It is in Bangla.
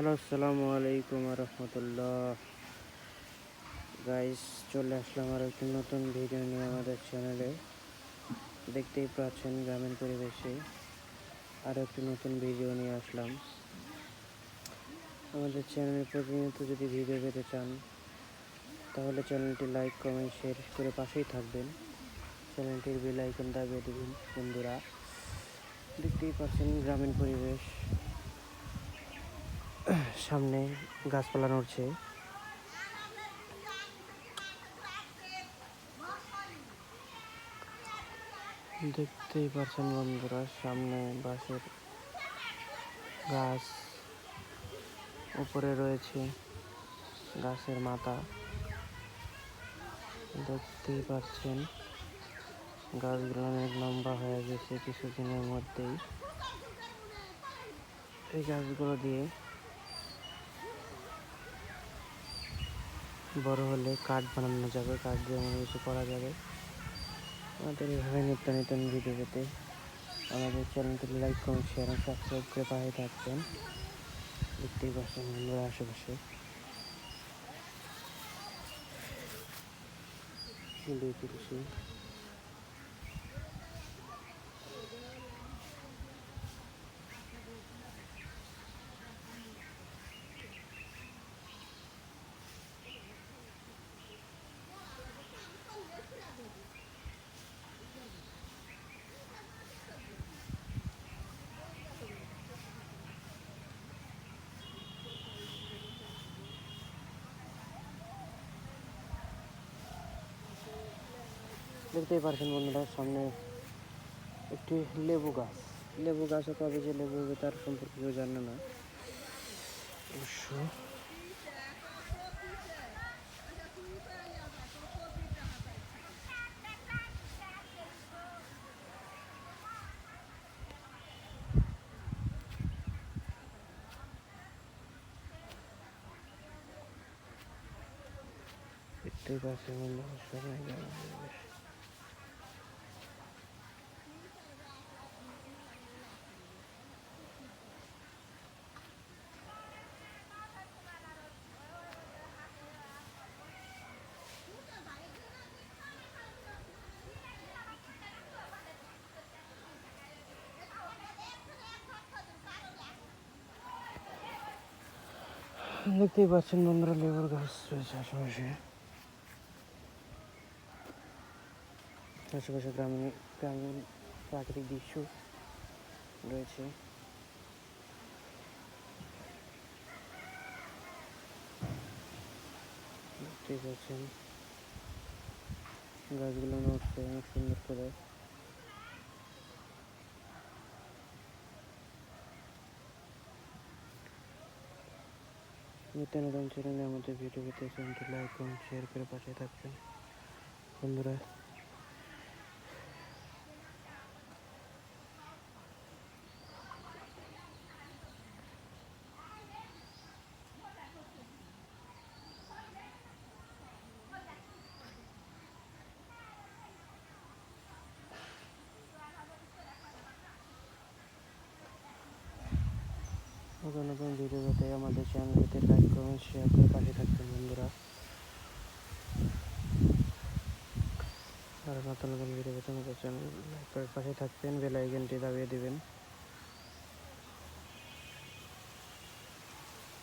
হ্যালো, আসসালামু আলাইকুম রহমতুল্লাহ। গাইস, চলে আসলাম আর একটি নতুন ভিডিও নিয়ে আমাদের চ্যানেলে। দেখতেই পাচ্ছেন গ্রামীণ পরিবেশে আর একটি নতুন ভিডিও নিয়ে আসলাম। আমাদের চ্যানেলে প্রতিনিয়ত যদি ভিডিও পেতে চান তাহলে চ্যানেলটি লাইক, কমেন্ট, শেয়ার করে পাশেই থাকবেন। চ্যানেলটির বেল আইকন দাবিয়ে দেবেন বন্ধুরা। দেখতেই পাচ্ছেন গ্রামীণ পরিবেশ, সামনে গাছপালা নড়ছে। দেখতেই পাচ্ছেন বন্ধুরা, সামনে বাঁশের গাছ, উপরে রয়েছে গাছের মাথা। দেখতেই পাচ্ছেন গাছগুলো অনেক লম্বা হয়ে গেছে কিছুদিনের মধ্যেই। এই গাছগুলো দিয়ে বড় হলে কাঠ বানানো যাবে, কাঠ দিয়ে অনেক কিছু করা যাবে। আমাদের এইভাবে নিত্য নতুন ভিডিও পেতে আমাদের চ্যানেলটি লাইক, কমেন্ট, শেয়ার এবং সাবস্ক্রাইব করে পাশে থাকবেন। দেখতেই পাচ্ছেন বন্ধুরা, আশেপাশে ফুলে তুলসী। দেখতেই পাচ্ছেন বন্ধুরা, সামনে একটি লেবু গাছ। লেবু গাছে কবে যে লেবু হবে তার সম্পর্কে কেউ জানে না অবশ্য। দেখতেই পাচ্ছেন বন্ধুরা, সবাই গ্রামের পরিবেশ। দেখতেই পাচ্ছেন বন্ধুরা, লেবুর গাছ রয়েছে আশেপাশে। আশেপাশে গ্রামীণ গ্রামীণ প্রাকৃতিক দৃশ্য রয়েছে। দেখতেই পাচ্ছেন গাছগুলো নড়ছে অনেক সুন্দর করে। নিত্য নতুন চ্যানেলে আমাদের ভিডিও পেতে চ্যানেলটি লাইক, কমেন্ট, শেয়ার করে পাশে থাকবেন বন্ধুরা। নতুন নতুন ভিডিও পেতে আমাদের চ্যানেলটিতে লাইক, কমেন্ট, শেয়ার করে পাশে থাকবেন বন্ধুরা। আর নতুন নতুন ভিডিও পেতে আমাদের চ্যানেল লাইক করে পাশে থাকবেন, বেল আইকনটি দাবিয়ে দেবেন।